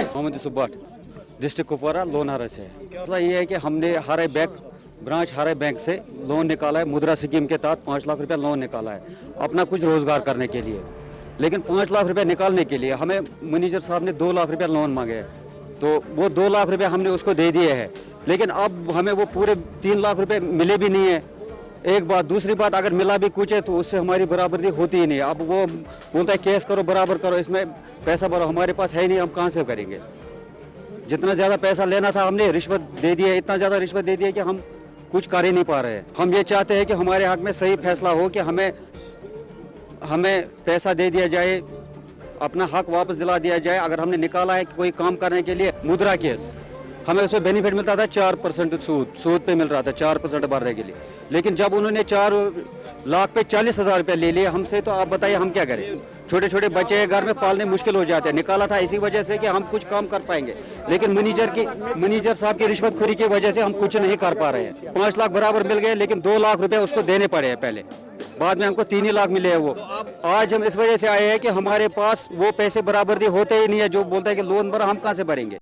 Mohammad Yusuf Bhatt, district Kupwara लोनहारा से। मसला ये है कि हमने हर ब्रांच हर बैंक से लोन निकाला है, मुद्रा स्कीम के तहत 5 लाख रुपया लोन निकाला है अपना कुछ रोजगार करने के लिए। लेकिन 5 लाख रुपया निकालने के लिए हमें मैनेजर साहब ने 2 लाख रुपया लोन मांगे, तो वो 2 लाख रुपया हमने उसको दे दिए हैं। लेकिन अब हमें वो पूरे 3 लाख रुपए मिले भी नहीं है। एक बात, दूसरी बात, अगर मिला भी कुछ है तो उससे हमारी बराबरी होती ही नहीं। अब वो बोलता है केस करो, बराबर करो, इसमें पैसा भरो, हमारे पास है ही नहीं, हम कहाँ से करेंगे। जितना ज़्यादा पैसा लेना था हमने रिश्वत दे दी है, इतना ज़्यादा रिश्वत दे दी है कि हम कुछ कर ही नहीं पा रहे हैं। हम ये चाहते हैं कि हमारे हक में सही फैसला हो कि हमें पैसा दे दिया जाए, अपना हक वापस दिला दिया जाए। अगर हमने निकाला है कोई काम करने के लिए मुद्रा केस, हमें उसमें बेनिफिट मिलता था 4% सूद पे मिल रहा था 4% भरने के लिए। लेकिन जब उन्होंने 4 लाख पे 40,000 रुपये ले लिए हमसे, तो आप बताइए हम क्या करें। छोटे छोटे बच्चे घर में पालने मुश्किल हो जाते हैं। निकाला था इसी वजह से कि हम कुछ काम कर पाएंगे, लेकिन मैनेजर साहब की रिश्वतखोरी की वजह से हम कुछ नहीं कर पा रहे हैं। 5 लाख बराबर मिल गए, लेकिन 2 लाख रुपए उसको देने पड़े हैं पहले, बाद में हमको 3 ही लाख मिले हैं। वो आज हम इस वजह से आए हैं कि हमारे पास वो पैसे बराबर होते ही नहीं है। जो बोलता है कि लोन भरा, हम कहाँ से भरेंगे।